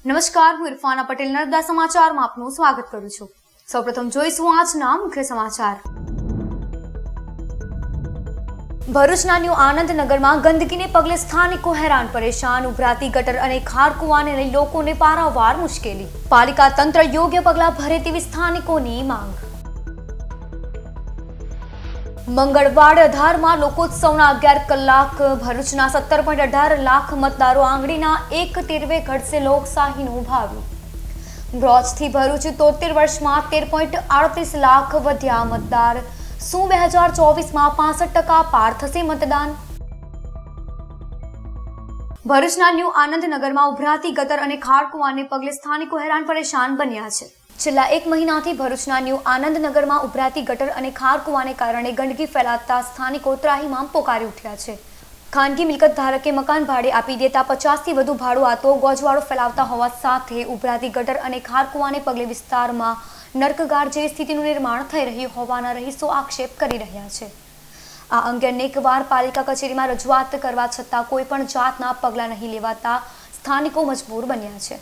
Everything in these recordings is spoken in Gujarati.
નમસ્કાર, હું ઇરફાના પટેલ નર્મદા સમાચારમાં આપનું સ્વાગત કરું છું। સૌપ્રથમ જોઈશું આજના મુખ્ય સમાચાર। ભરૂચના ન્યૂ આનંદનગરમાં ગંદકીને પગલે સ્થાનિકો હેરાન પરેશાન। ઉભરાતી ગટર અને ખારકુવાને લઈ લોકોને પારાવાર મુશ્કેલી। પાલિકા તંત્ર યોગ્ય પગલાં ભરે તેવી સ્થાનિકોની માંગ। મંગળવાર 18માં લોકોત્સવના 11 કલાક। ભરૂચના 17.18 લાખ મતદારો આંગળીના એક તીરવે ઘડશે લોકશાહીનું ભાવિ। બ્રોચથી ભરૂચ 73 વર્ષમાં 13.38 લાખ વધ્યા મતદાર। શું 2024માં 65% પાર થશે મતદાન? ભરૂચના ન્યૂ આનંદનગરમાં ઉભરાતી ગટર અને ખારકુવાને પગલે સ્થાનિકો હેરાન પરેશાન બન્યા છે। છેલ્લા 1 મહિનાથી ભરૂચના ન્યૂ આનંદનગરમાં ઉભરાતી ગટર અને ખારકુવાને કારણે ગંદકી ફેલાતા સ્થાનિકો ત્રાહિમામ પોકારી ઉઠ્યા છે। ખાનગી મિલકત ધારકે મકાન ભાડે આપી દેતા 50થી વધુ ભાડુઆતો ગોજવાળો ફેલાવતા હોવા સાથે ઉભરાતી ગટર અને ખારકુવાને પગલે વિસ્તારમાં નર્કગાર જેવી સ્થિતિનું નિર્માણ થઈ રહ્યું હોવાના રહીશો આક્ષેપ કરી રહ્યા છે। આ અંગે અનેકવાર પાલિકા કચેરીમાં રજૂઆત કરવા છતાં કોઈ પણ જાતના પગલાં નહીં લેવાતા સ્થાનિકો મજબૂર બન્યા છે।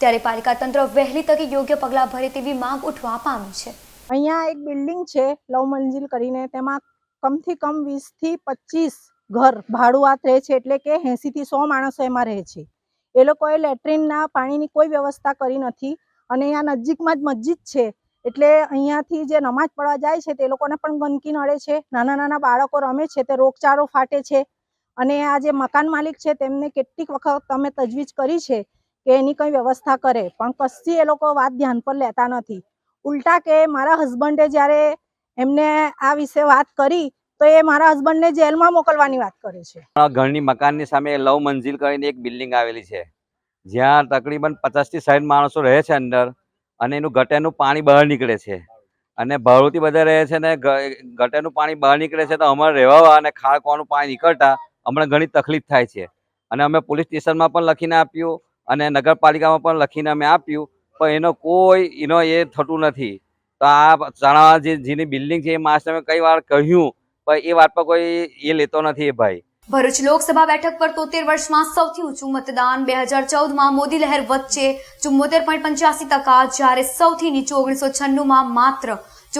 ત્યારે પાલિકા તંત્ર વહેલી તકે યોગ્ય પગલાં ભરે તેવી માંગ ઉઠવા પામી છે। અહીંયા એક બિલ્ડિંગ છે લવ મંજિલ કરીને, તેમાં કમથી કમ 20 થી 25 ઘર ભાડુઆત રહે છે, એટલે કે 80 થી 100 માણસો એમાં રહે છે। એ લોકોએ લેટ્રિનના પાણીની કોઈ વ્યવસ્થા કરી નથી અને અહીંયા નજીકમાં જ મસ્જિદ છે, એટલે અહીંયાથી જે નમાજ પઢવા જાય છે તે લોકોને પણ ગંદકી નડે છે। નાના નાના બાળકો રમે છે તે રોગચાળો ફાટે છે અને આ જે મકાન માલિક છે તેમને કેટલીક વખત અમે તજવીજ કરી છે કે એની કંઈ વ્યવસ્થા કરે, પણ કશી એ લોકો વાત ધ્યાન પર લેતા નથી। ઉલટા કે મારા હસબન્ડે જ્યારે એમને આ વિશે વાત કરી તો એ મારા હસબન્ડને જેલમાં મોકલવાની વાત કરે છે। ઘરની મકાનની સામે લવ મંજિલ કરીને એક બિલ્ડિંગ આવેલી છે, જ્યાં તકરીબન 50 થી 60 માણસો રહે છે અંદર, અને એનું ગટરનું પાણી બહાર નીકળે છે અને ભાડુતી બધા રહે છે ને ગટરનું પાણી બહાર નીકળે છે, તો અમારે રહેવા અને ખારકવાનું પાણી નીકળતા અમને ઘણી તકલીફ થાય છે અને અમે પોલીસ સ્ટેશનમાં પણ લખીને આપ્યું અને નગરપાલિકામાં પણ લખીને અમે આપ્યું, પણ એનો એ થતું નથી। તો આ ચણા જેની બિલ્ડિંગ છે એ માણસને અમે કઈ વાર કહ્યું, પણ એ વાત પર કોઈ એ લેતો નથી એ ભાઈ। ભરૂચ લોકસભા બેઠક પર 73 વર્ષમાં સૌથી ઊંચું મતદાન। 2014માં મોદી લહેર વચ્ચે 74.85%, જ્યારે સૌથી નીચું 1996માં માત્ર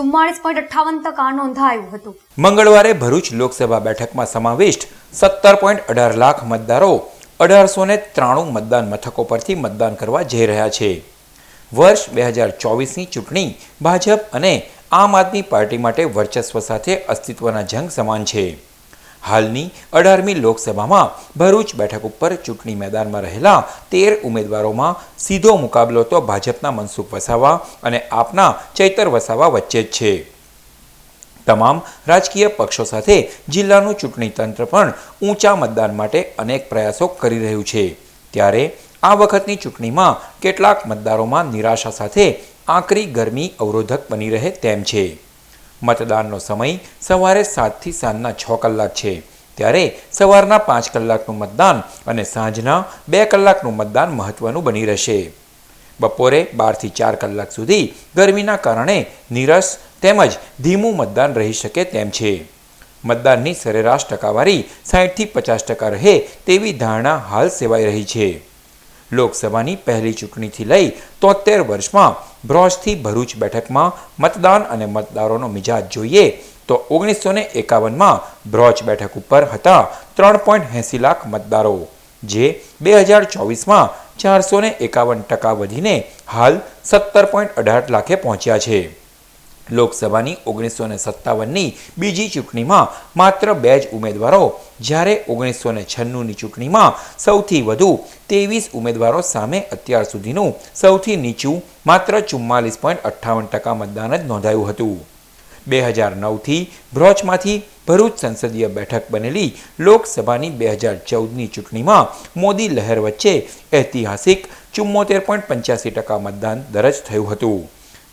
44.58% નોંધાયું હતું। મંગળવારે ભરૂચ લોકસભા બેઠકમાં સમાવિષ્ટ 17.18 લાખ મતદારો 1893 મતદાન મથકો પરથી મતદાન કરવા જઈ રહ્યા છે। વર્ષ 2024ની ચૂંટણી ભાજપ અને આમ આદમી પાર્ટી માટે વર્ચસ્વ સાથે અસ્તિત્વના જંગ સમાન છે। હાલની 18મી લોકસભામાં ભરૂચ બેઠક ઉપર ચૂંટણી મેદાનમાં રહેલા 13 ઉમેદવારોમાં સીધો મુકાબલો તો ભાજપના મનસુખ વસાવા અને આપના ચૈતર વસાવા વચ્ચે જ છે। તમામ રાજકીય પક્ષો સાથે જિલ્લાનું ચૂંટણી તંત્ર પણ ઊંચા મતદાન માટે અનેક પ્રયાસો કરી રહ્યું છે। ત્યારે આ વખતની ચૂંટણીમાં કેટલાક મતદારોમાં નિરાશા સાથે આકરી ગરમી અવરોધક બની રહે તેમ છે। મતદાનનો સમય સવારે 7 થી સાંજના 6 કલાક છે, ત્યારે સવારના 5 કલાકનું મતદાન અને સાંજના 2 કલાકનું મતદાન મહત્વનું બની રહેશે। બપોરે 12 થી 4 કલાક સુધી ગરમીના કારણે નીરસ તેમજ ધીમું મતદાન રહી શકે તેમ છે। મતદાનની સરેરાશ ટકાવારી 60 થી 50% રહે તેવી ધારણા હાલ સેવાઈ રહી છે। લોકસભાની પહેલી ચૂંટણીથી લઈ 73 વર્ષમાં બ્રોચથી ભરૂચ બેઠકમાં મતદાન અને મતદારોનો મિજાજ જોઈએ તો 1951માં બ્રોચ બેઠક ઉપર હતા 3.80 લાખ મતદારો, જે 2024માં 451% વધીને હાલ 17.18 લાખે પહોંચ્યા છે। લોકસભાની 1957ની બીજી ચૂંટણીમાં માત્ર 2 જ ઉમેદવારો, જ્યારે 1996ની ચૂંટણીમાં સૌથી વધુ 23 ઉમેદવારો સામે અત્યાર સુધીનું સૌથી નીચું માત્ર 44.58% મતદાન જ નોંધાયું હતું। 2009થી બ્રોચમાંથી ભરૂચ સંસદીય બેઠક બનેલી લોકસભાની 2014ની ચૂંટણીમાં મોદી લહેર વચ્ચે ઐતિહાસિક 74.85% મતદાન દરજ થયું હતું।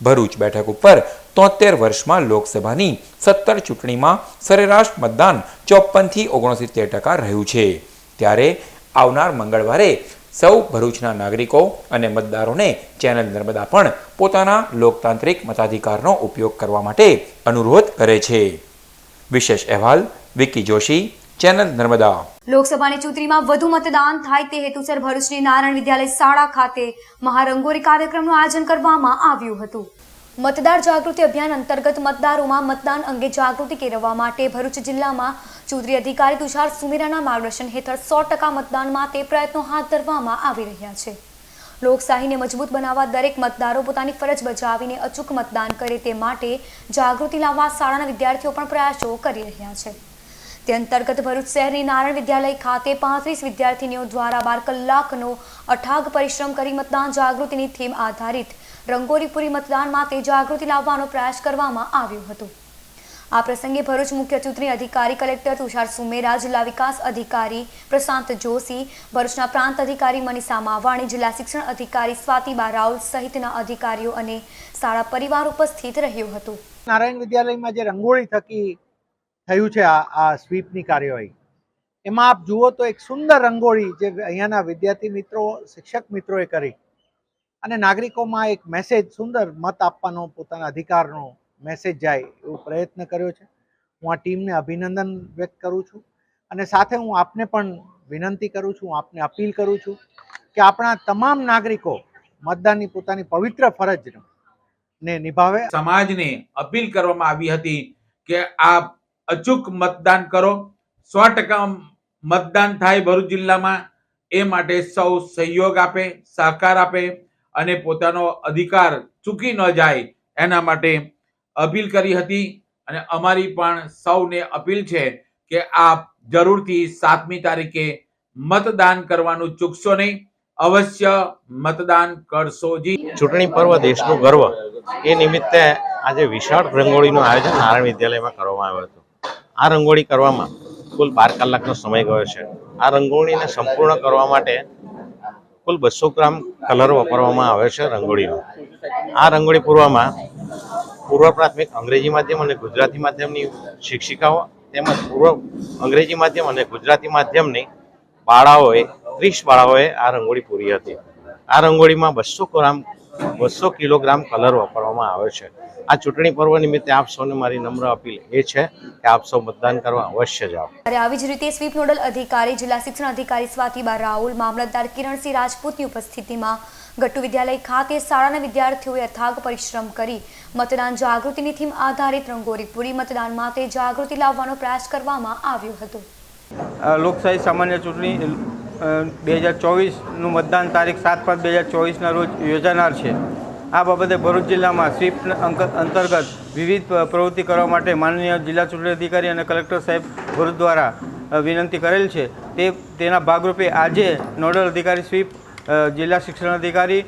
ભરૂચ બેઠક ઉપર 73 વર્ષમાં લોકસભાની 17 ચૂંટણીમાં સરેરાશ મતદાન 54 થી 69% રહ્યું છે। ત્યારે આવનાર મંગળવારે સૌ ભરૂચના નાગરિકો અને મતદારોને ચેનલ નર્મદા પણ પોતાના લોકતાંત્રિક મતાધિકારનો ઉપયોગ કરવા માટે અનુરોધ કરે છે। વિશેષ અહેવાલ વિકી જોશી, ચેનલ નર્મદા. લોકસભાની ચૂંટણીમાં વધુ મતદાન થાય તે હેતુસર ભરૂચની નારાયણ વિદ્યાલય શાળા ખાતે મહારંગોળી કાર્યક્રમનું આયોજન કરવામાં આવ્યું હતું. મતદાર જાગૃતિ અભિયાન અંતર્ગત મતદારોમાં મતદાન અંગે જાગૃતિ કેળવવા માટે ભરૂચ જિલ્લામાં ચૂંટણી અધિકારી તુષાર સુમેરાના માર્ગદર્શન હેઠળ 100% મતદાન માટે પ્રયત્નો હાથ ધરવામાં આવી રહ્યા છે. લોકશાહીને મજબૂત બનાવવા દરેક મતદારો પોતાની ફરજ બજાવીને અચૂક મતદાન કરે તે માટે જાગૃતિ લાવવા શાળાના વિદ્યાર્થીઓ પણ પ્રયાસો કરી રહ્યા છે. તે અંતર્ગત ભરૂચ શહેરની નારાયણ વિદ્યાલય ખાતે 35 વિદ્યાર્થીનીઓ દ્વારા 12 કલાકનો અથાગ પરિશ્રમ કરી મતદાન જાગૃતિની થીમ આધારિત રંગોળી પૂરી મતદાન માટે જાગૃતિ લાવવાનો પ્રયાસ કરવામાં આવ્યો હતો. આ પ્રસંગે ભરૂચ મુખ્ય ચૂંટણી અધિકારી કલેક્ટર તુષાર સુમેરા, જિલ્લા વિકાસ અધિકારી પ્રશાંત જોશી, ભરૂચના પ્રાંત અધિકારી મનીષા માવાણી, જિલ્લા શિક્ષણ અધિકારી સ્વાતિબા રાઉલ સહિતના અધિકારીઓ અને શાળા પરિવાર ઉપસ્થિત રહ્યો હતો. નારાયણ વિદ્યાલયમાં જે રંગોળી થકી થયું છે આ સ્વીપની કાર્યવાહી, એમાં આપ જુઓ તો એક સુંદર રંગોળી જે અહીંયાના વિદ્યાર્થી મિત્રો, શિક્ષક મિત્રોએ કરી અને નાગરિકોમાં એક મેસેજ, સુંદર મત આપવાનો, પોતાના અધિકારનો મેસેજ જાય એવો પ્રયત્ન કર્યો છે. હું આ ટીમને અભિનંદન વ્યક્ત કરું છું અને સાથે હું આપને પણ વિનંતી કરું છું, આપને અપીલ કરું છું કે આપણા તમામ નાગરિકો મતદાનની પોતાની પવિત્ર ફરજને નિભાવે. સમાજને અપીલ કરવામાં આવી હતી કે આપ અચૂક મતદાન કરો, 100% મતદાન થાય ભરૂચ જિલ્લામાં, એ માટે સૌ સહયોગ આપે, સહકાર આપે અને પોતાનો અધિકાર ચૂકી ન જાય એના માટે અપીલ કરી હતી. અને અમારી પણ સૌને અપીલ છે કે આપ જરૂરથી 7મી તારીખે મતદાન કરવાનું ચૂકશો નહીં, અવશ્ય મતદાન કરશો જી. ચૂંટણી પર્વ દેશનું ગર્વ, એ નિમિત્તે આજે વિશાળ રંગોળીનું આયોજન નારાયણ વિદ્યાલયમાં કરવામાં આવ્યું હતું. આ રંગોળી કરવામાં કુલ 12 કલાકનો સમય ગયો છે. આ રંગોળીને સંપૂર્ણ કરવા માટે કુલ 200 ગ્રામ કલર વાપરવામાં આવે છે રંગોળીનો. આ રંગોળી પૂરવામાં પૂર્વ પ્રાથમિક અંગ્રેજી માધ્યમ અને ગુજરાતી માધ્યમની શિક્ષિકાઓ તેમજ પૂર્વ અંગ્રેજી માધ્યમ અને ગુજરાતી માધ્યમની બાળાઓએ 30 બાળાઓએ આ રંગોળી પૂરી હતી. આ રંગોળીમાં 200 કિલોગ્રામ કલર વાપરવામાં આવે છે. આ ચૂંટણી પર્વ નિમિત્તે આપ સૌને મારી નમ્ર અપીલ એ છે કે આપ સૌ મતદાન કરવા અવશ્ય જાઓ. આવી જ રીતે સ્વીપ નોડલ અધિકારી, જિલ્લા શિક્ષણ અધિકારી સ્વાતિબા રાઉલ, મામલતદાર કિરણસિંહ રાજપૂતની ઉપસ્થિતિમાં ગટ્ટુ વિદ્યાલય ખાતે શાળાના વિદ્યાર્થીઓએ અથાગ પરિશ્રમ કરી મતદાન જાગૃતિની થીમ આધારિત રંગોળી પૂરી મતદાન માટે જાગૃતિ લાવવાનો પ્રયાસ કરવામાં આવ્યો હતો. લોકશાહી સામાન્ય ચૂંટણી 2024નું મતદાન તારીખ 7/5/2024ના રોજ યોજાનાર છે. આ બાબતે ભરૂચ જિલ્લામાં સ્વીપ અંતર્ગત વિવિધ પ્રવૃત્તિ કરવા માટે માનનીય જિલ્લા ચૂંટણી અધિકારી અને કલેક્ટર સાહેબ ભરૂચ દ્વારા વિનંતી કરેલ છે. તેના ભાગરૂપે આજે નોડલ અધિકારી સ્વીપ, જિલ્લા શિક્ષણ અધિકારી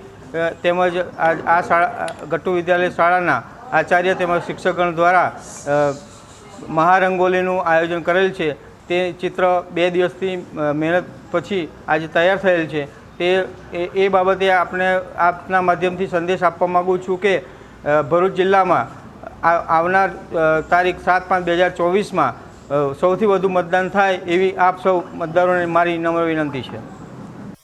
તેમજ આ શાળા ગટ્ટુ વિદ્યાલય શાળાના આચાર્ય તેમજ શિક્ષકગણ દ્વારા મહારંગોલીનું આયોજન કરેલ છે. તે ચિત્ર 2 દિવસથી મહેનત પછી આજે તૈયાર થયેલ છે. એ બાબતે આપણે આપના માધ્યમથી સંદેશ આપવા માગું છું કે ભરૂચ જિલ્લામાં આવનાર તારીખ 7/5/2024માં સૌથી વધુ મતદાન થાય એવી આપ સૌ મતદારોને મારી નમ્ર વિનંતી છે.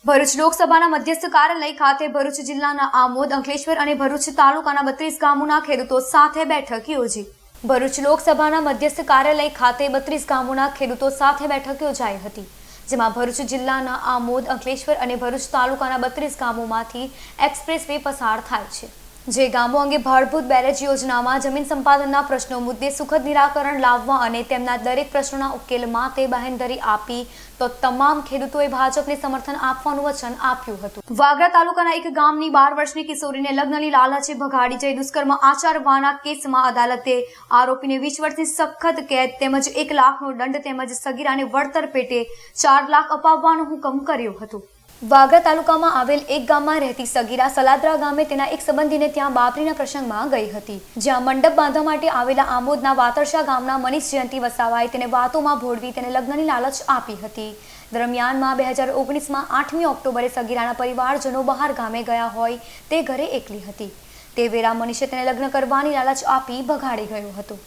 ભરૂચ લોકસભાના મધ્યસ્થ કાર્યાલય ખાતે ભરૂચ જિલ્લાના આમોદ, અંકલેશ્વર અને ભરૂચ તાલુકાના 32 ગામોના ખેડૂતો સાથે બેઠક યોજી. ભરૂચ લોકસભાના મધ્યસ્થ કાર્યાલય ખાતે 32 ગામોના ખેડૂતો સાથે બેઠક યોજાઈ હતી, જેમાં ભરૂચ જિલ્લાના આમોદ, અંકલેશ્વર અને ભરૂચ તાલુકાના 32 ગામોમાંથી એક્સપ્રેસ વે પસાર થાય છે. જે ગામો અંગે ભાડભૂત બેરેજ યોજનામાં જમીન સંપાદનના પ્રશ્નો મુદ્દે સુખદ નિરાકરણ લાવવા અને તેમના દરેક પ્રશ્નોના ઉકેલ માટે બાહેંધરી આપી તો તમામ ખેડૂતોએ ભાજપને સમર્થન આપવાનું વચન આપ્યું હતું. વાગરા તાલુકાના એક ગામની 12 વર્ષની કિશોરીને લગ્નની લાલચે ભગાડી જઈ દુષ્કર્મ આચરવાના કેસમાં અદાલતે આરોપીને 20 વર્ષની સખત કેદ તેમજ 1 લાખનો દંડ તેમજ સગીરાને વળતર પેટે 4 લાખ અપાવવાનો હુકમ કર્યો હતો. વાગરા તાલુકામાં આવેલ એક ગામમાં રહેતી સગીરા સલાદરા ગામે તેના એક સંબંધીને ત્યાં બાપરીના પ્રસંગમાં ગઈ હતી, જ્યાં મંડપ બાંધવા માટે આવેલા આમોદના વાતરશા ગામના મનીષ જયંતિ વસાવાએ તેને વાતોમાં ભોળવી તેને લગ્નની લાલચ આપી હતી. દરમિયાનમાં 2019માં 8મી ઓક્ટોબરે સગીરાના પરિવારજનો બહાર ગામે ગયા હોય તે ઘરે એકલી હતી. તે વેળા મનીષે તેને લગ્ન કરવાની લાલચ આપી ભગાડી ગયો હતો.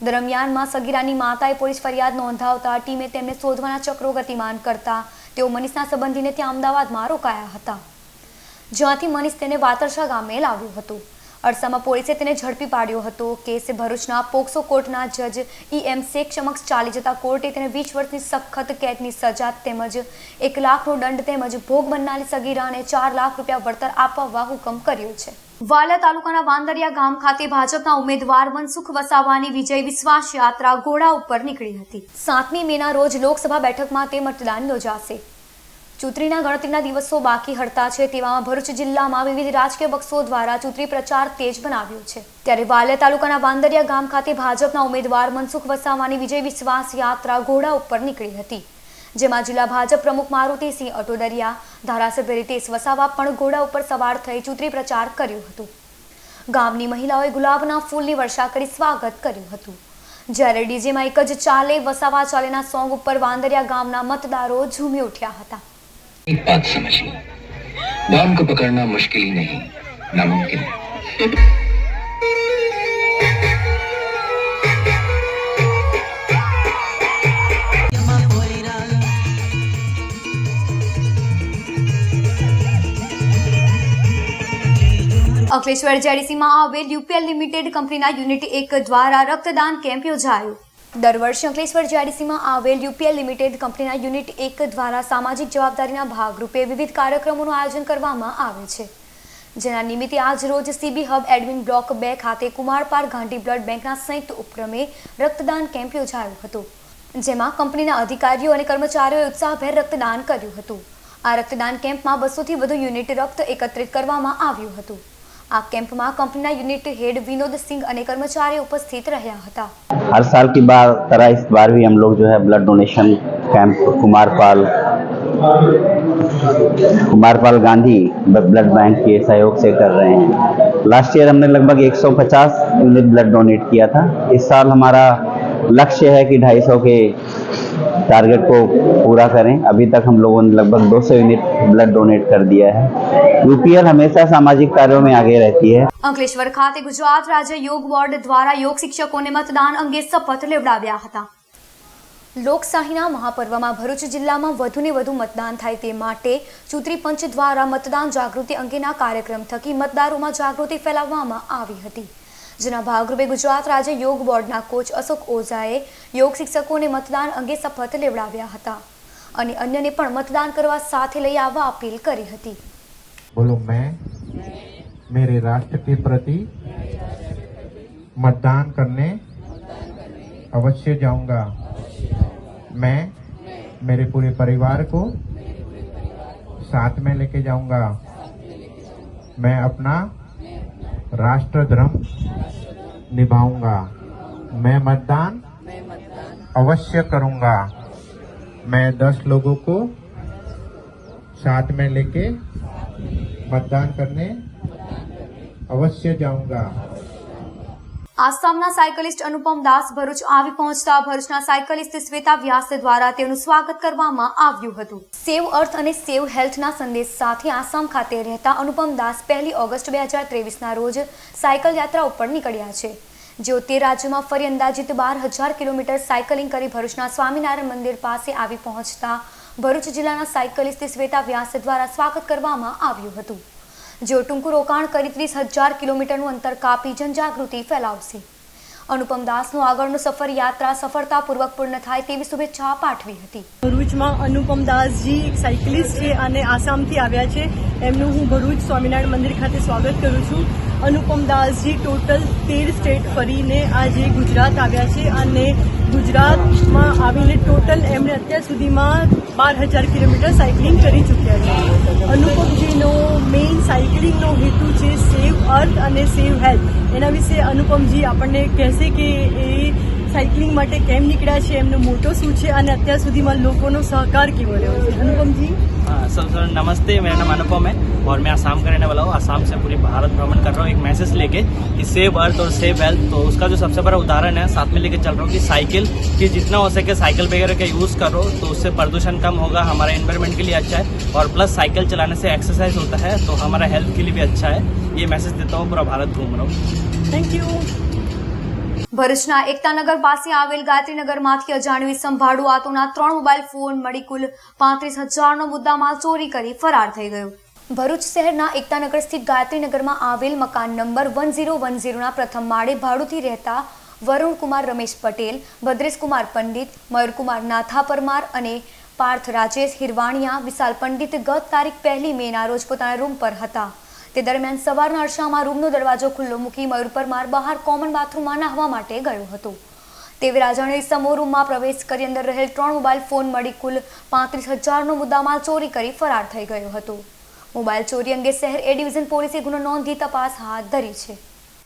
દરમિયાનમાં સગીરાની માતાએ પોલીસ ફરિયાદ નોંધાવતા ટીમે તેમને શોધવાના ચક્રો ગતિમાન કરતા તેઓ મનીષના સંબંધીને ત્યાં અમદાવાદમાં રોકાયા હતા, જ્યાંથી મનીષ તેને વાતરશા ગામે લાવ્યો હતો. અરસામાં પોલીસે તેને ઝડપી પાડ્યો હતો. કેસ ભરૂચના પોક્સો કોર્ટના જજ EM શેખ સમક્ષ ચાલી જતા કોર્ટે તેને 20 વર્ષની સખત કેદની સજા તેમજ 1 લાખનો દંડ તેમજ ભોગ બનનારી સગીરાને 4 લાખ રૂપિયા વળતર આપવા હુકમ કર્યો છે. વાલિયા તાલુકાના વાંદરિયા ગામ ખાતે ભાજપના ઉમેદવાર મનસુખ વસાવાની વિજય વિશ્વાસ યાત્રા ઘોડા ઉપર નીકળી હતી. 7મી મેના રોજ લોકસભા બેઠકમાં તે મતદાન યોજાશે. ચૂંટણીના ગણતરીના દિવસો બાકી હડતા છે તેવામાં ભરૂચ જિલ્લામાં વિવિધ રાજકીય પક્ષો દ્વારા ચૂંટણી પ્રચાર તેજ બનાવ્યો છે. ત્યારે વાલિયા તાલુકાના વાંદરિયા ગામ ખાતે ભાજપના ઉમેદવાર મનસુખ વસાવાની વિજય વિશ્વાસ યાત્રા ઘોડા ઉપર નીકળી હતી, જેમાં જિલ્લા ભાજપ પ્રમુખ મારુતિસિંહ અટોદરિયા, ધારાસભ્ય રીતેશ વસાવા પણ ઘોડા ઉપર સવાર થઈ ચૂંટણી પ્રચાર કર્યો હતો. ગામની મહિલાઓએ ગુલાબના ફૂલની વર્ષા કરી સ્વાગત કર્યું હતું. જ્યારે ડીજેમાં એક જ ચાલે વસાવા ચાલેના સોંગ ઉપર વાંદરિયા ગામના મતદારો ઝૂમી ઉઠ્યા હતા. एक बात समझिए, दाम को पकड़ना मुश्किल ही नहीं, नामुमकिन है. અંકલેશ્વર જેડીસીમાં આવેલ UPL લિમિટેડ કંપનીના યુનિટ 1 દ્વારા રક્તદાન કેમ્પ યોજાયો. દર વર્ષે અંકલેશ્વર જેડીસીમાં આવેલ UPL લિમિટેડ કંપનીના યુનિટ 1 દ્વારા સામાજિક જવાબદારીના ભાગરૂપે વિવિધ કાર્યક્રમોનું આયોજન કરવામાં આવે છે, જેના નિમિત્તે આજ રોજ CB હબ એડમિન બ્લોક 2 ખાતે કુમારપાળ ગાંધી બ્લડ બેંકના સંયુક્ત ઉપક્રમે રક્તદાન કેમ્પ યોજાયો હતો, જેમાં કંપનીના અધિકારીઓ અને કર્મચારીઓએ ઉત્સાહભેર રક્તદાન કર્યું હતું. આ રક્તદાન કેમ્પમાં 200થી વધુ યુનિટ રક્ત એકત્રિત કરવામાં આવ્યું હતું. આ કેમ્પમાં કંપनीના यूनिट हेड विनोद सिंह અને કર્મચારીઓ ઉપસ્થિત રહ્યા હતા. हर साल की तरह इस बार भी हम लोग जो है blood donation camp Kumarpal Gandhi blood bank के सहयोग से कर रहे हैं. लास्ट ईयर हमने लगभग 150 यूनिट ब्लड डोनेट किया था. इस साल हमारा लक्ष्य है कि 250 के टारगेट को पूरा करें. अभी तक हम लोगों ने लगभग 200 यूनिट ब्लड डोनेट कर दिया है. UPL हमेशा सामाजिक कार्यों में आगे रहती है. અંકલેશ્વર ખાતે ગુજરાત રાજ્ય યોગ બોર્ડ દ્વારા યોગ શિક્ષકોને મતદાન અંગે શપથ લેવડાવ્યા હતા. લોકશાહીના મહાપર્વમાં ભરૂચ જિલ્લામાં વધુને વધુ મતદાન થાય તે માટે ચૂંટણી પંચ દ્વારા મતદાન જાગૃતિ અંગેના કાર્યક્રમ થકી મતદારોમાં જાગૃતિ ફેલાવવામાં આવી હતી, જેના ભાગરૂપે ગુજરાત રાજ્ય યોગ બોર્ડના કોચ અશોક ઓઝાએ યોગ શિક્ષકોને મતદાન અંગે શપથ લેવડાવ્યા હતા અને અન્યને પણ મતદાન કરવા સાથે લઈ આવવા અપીલ કરી હતી. बोलो मैं मेरे राष्ट्र के प्रति मतदान करने अवश्य जाऊंगा. मैं मेरे पूरे परिवार को साथ में लेके जाऊंगा. मैं अपना राष्ट्र धर्म निभाऊंगा. मैं मतदान अवश्य करूंगा. मैं 10 लोगों को साथ में लेके मतदान करने अवश्य जाऊंगा. આસામના સાયકલિસ્ટ અનુપમ દાસ ભરૂચ આવી પહોંચતા ભરૂચના સાયકલિસ્ટ શ્વેતા વ્યાસ દ્વારા તેનું સ્વાગત કરવામાં આવ્યું હતું. સેવ અર્થ અને સેવ હેલ્થના સંદેશ સાથે આસામ ખાતે રહેતા અનુપમ દાસ 1 ઓગસ્ટ 2023ના રોજ સાયકલ યાત્રા ઉપર નીકળ્યા છે, જેઓ તે રાજ્યમાં ફરી અંદાજિત 12,000 કિલોમીટર સાયકલિંગ કરી ભરૂચના સ્વામિનારાયણ મંદિર પાસે આવી પહોંચતા ભરૂચ જિલ્લાના સાયકલિસ્ટ શ્વેતા વ્યાસ દ્વારા સ્વાગત કરવામાં આવ્યું હતું, જેઓ ટૂંકું રોકાણ કરી 30,000 કિલોમીટરનું અંતર કાપી જનજાગૃતિ ફેલાવશે. અનુપમ દાસનો આગળનો સફર યાત્રા સફળતાપૂર્વક પૂર્ણ થાય તેવી શુભેચ્છા પાઠવી હતી. ભરૂચમાં અનુપમ દાસજી એક સાયકલિસ્ટ છે અને આસામથી આવ્યા છે. એમનું હું ભરૂચ સ્વામિનારાયણ મંદિર ખાતે સ્વાગત કરું છું. અનુપમ દાસજી ટોટલ 13 સ્ટેટ ફરીને આજે ગુજરાત આવ્યા છે અને ગુજરાતમાં આવીને ટોટલ એમણે અત્યાર સુધીમાં 12,000 કિલોમીટર સાયકલિંગ કરી ચૂક્યા છે. અનુપમજીનો મેઇન સાયકલિંગનો હેતુ છે સેવ અર્થ અને સેવ હેલ્થ. એના વિશે અનુપમજી આપણને કહેશે કે એ સાયકલિંગ માટે કેમ નીકળ્યા છે, એમનો મોટો શું છે અને અત્યાર સુધીમાં લોકોનો સહકાર કેવો રહ્યો છે. અનુપમજી. सब सर नमस्ते, मेरा नाम अनुपम है और मैं आसाम का रहने वाला हूँ. आसाम से पूरी भारत भ्रमण कर रहा हूँ एक मैसेज लेके कि सेव अर्थ और सेव हेल्थ. तो उसका जो सबसे बड़ा उदाहरण है साथ में लेके चल रहा हूँ कि साइकिल कि जितना हो सके साइकिल वगैरह का यूज़ करो तो उससे प्रदूषण कम होगा, हमारे एनवायरनमेंट के लिए अच्छा है और प्लस साइकिल चलाने से एक्सरसाइज होता है तो हमारा हेल्थ के लिए भी अच्छा है. ये मैसेज देता हूँ, पूरा भारत घूम रहा हूँ. Thank you. ભરૂચના એકતાનગર પાસે આવેલ ગાયત્રીનગરમાંથી અજાણ્યું ઇસમ ભાડુઆતોના 3 મોબાઈલ ફોન મળી કુલ 35,000નો મુદ્દામાલ ચોરી કરી ફરાર થઈ ગયો. ભરૂચ શહેરના એકતાનગર સ્થિત ગાયત્રીનગરમાં આવેલ મકાન નંબર 1010ના પ્રથમ માળે ભાડુથી રહેતા વરુણકુમાર રમેશ પટેલ, ભદ્રેશકુમાર પંડિત, મયુરકુમાર નાથા પરમાર અને પાર્થ રાજેશ હિરવાણિયા વિશાલ પંડિત ગત તારીખ 1 મેના રોજ પોતાના રૂમ પર હતા. તે દરમિયાન સવારના અરસામાં રૂમનો દરવાજો ખુલ્લો મૂકી મયુર પરમાર બહાર કોમન બાથરૂમમાં નહાવા માટે ગયો હતો. તેવી રાજાણી સમૂહ રૂમમાં પ્રવેશ કરી અંદર રહેલ 3 મોબાઈલ ફોન મળી કુલ 35,000નો મુદ્દામાલ ચોરી કરી ફરાર થઈ ગયો હતો. મોબાઈલ ચોરી અંગે શહેર એ ડિવિઝન પોલીસે ગુનો નોંધી તપાસ હાથ ધરી છે.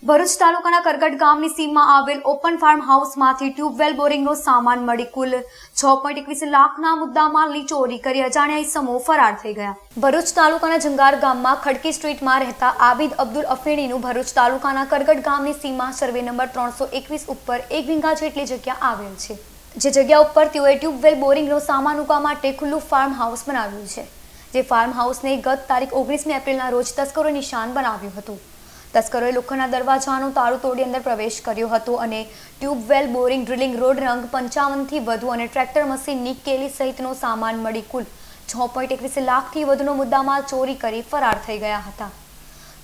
ભરૂચ તાલુકાના કરગટ ગામની સીમમાં આવેલ ઓપન ફાર્મ હાઉસમાંથી ટ્યુબવેલ બોરિંગનો સામાન મળી કુલ 6.21 લાખના મુદ્દામાલની ચોરી કરી અજાણ્યા ઇસમો ફરાર થઈ ગયા. ભરૂચ તાલુકાના જંગાર ગામમાં ખડકી સ્ટ્રીટમાં રહેતા આબિદ અબ્દુલ અફેણીનું ભરૂચ તાલુકાના કરગટ ગામની સીમા સર્વે નંબર 321 ઉપર 1 વીઘા જેટલી જગ્યા આવેલ છે. જે જગ્યા ઉપર તેઓએ ટ્યુબવેલ બોરિંગનો સામાન મૂકવા માટે ખુલ્લું ફાર્મ હાઉસ બનાવ્યું છે. જે ફાર્મ હાઉસને ગત તારીખ 19 એપ્રિલના રોજ તસ્કરોએ નિશાન બનાવ્યું હતું. તસ્કરોએ લોખંડના દરવાજાનું તાળું તોડી અંદર પ્રવેશ કર્યો હતો અને ટ્યુબવેલ બોરિંગ ડ્રિલિંગ રોડ રંગ 55થી વધુ અને ટ્રેક્ટર મશીન નિકેલી સહિતનો સામાન મળી કુલ 6.21 લાખથી વધુનો મુદ્દામાલ ચોરી કરી ફરાર થઈ ગયા હતા.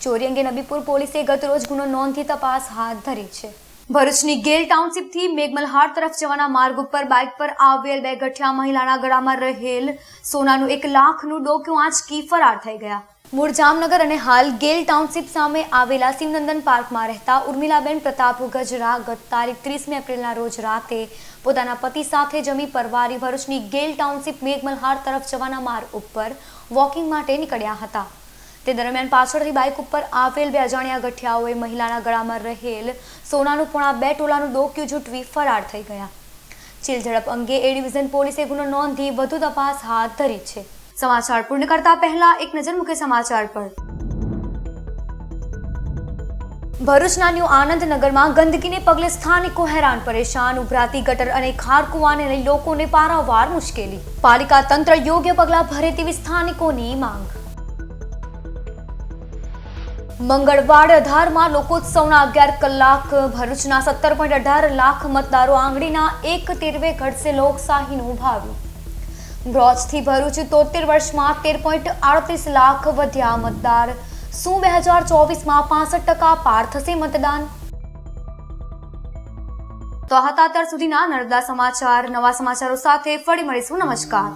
ચોરી અંગે નબીપુર પોલીસે ગત રોજ ગુનો નોંધી તપાસ હાથ ધરી છે. ભરૂચની ગેલ ટાઉનશીપથી મેઘમલ્હાર તરફ જવાના માર્ગ ઉપર બાઇક પર આવેલ 2 ગઠિયા મહિલાના ગળામાં રહેલ સોનાનું 1 લાખનું ડોકિયું આંચકી ફરાર થઈ ગયા. મૂળ જામનગર અને હાલ ગેલ ટાઉનશીપ સામે આવેલા શિવનંદન પાર્કમાં રહેતા ઉર્મિલાબેન પ્રતાપ ગજરા ગત તારીખ 30 એપ્રિલના રોજ રાતે પોતાના પતિ સાથે જમી પરવારી ભરૂચની ગેલ ટાઉનશીપ મેઘમલ્હાર તરફ જવાના માર્ગ ઉપર વોકિંગ માટે નીકળ્યા હતા. તે દરમિયાન પાછળથી બાઇક ઉપર આવેલ 2 અજાણ્યા ગઠિયાઓએ મહિલાના ગળામાં રહેલ સોનાનું પોણા 2 તોલાનું ડોકિયું ઝૂંટવી ફરાર થઈ ગયા. ચીલ ઝડપ અંગે એ ડિવિઝન પોલીસે ગુનો નોંધી વધુ તપાસ હાથ ધરી છે. સમાચાર પૂર્ણ કરતા પહેલા એક નજર મૂકે સમાચાર પર. ભરૂચના ન્યૂ આનંદનગરમાં ગંદકીને પગલે સ્થાનિકો હેરાન પરેશાન. ઉભરાતી ગટર અને ખારકુવાને લઈ લોકોને પારાવાર મુશ્કેલી. પાલિકા તંત્ર યોગ્ય પગલાં ભરે તેવી સ્થાનિકોની માંગ. મંગળવાર 18માં લોકોત્સવના 11 કલાક. ભરૂચના 17.18 લાખ મતદારો આંગળીના એક તીરવે ઘડશે લોકશાહીનું ભાવિ. બ્રોચથી ભરૂચ 73 વર્ષમાં 13.38 લાખ વધ્યા મતદાર. શું 2024માં 65% પાર થશે મતદાન? તો હતા અત્યાર સુધીના નર્મદા સમાચાર. નવા સમાચારો સાથે ફરી મળીશું. નમસ્કાર.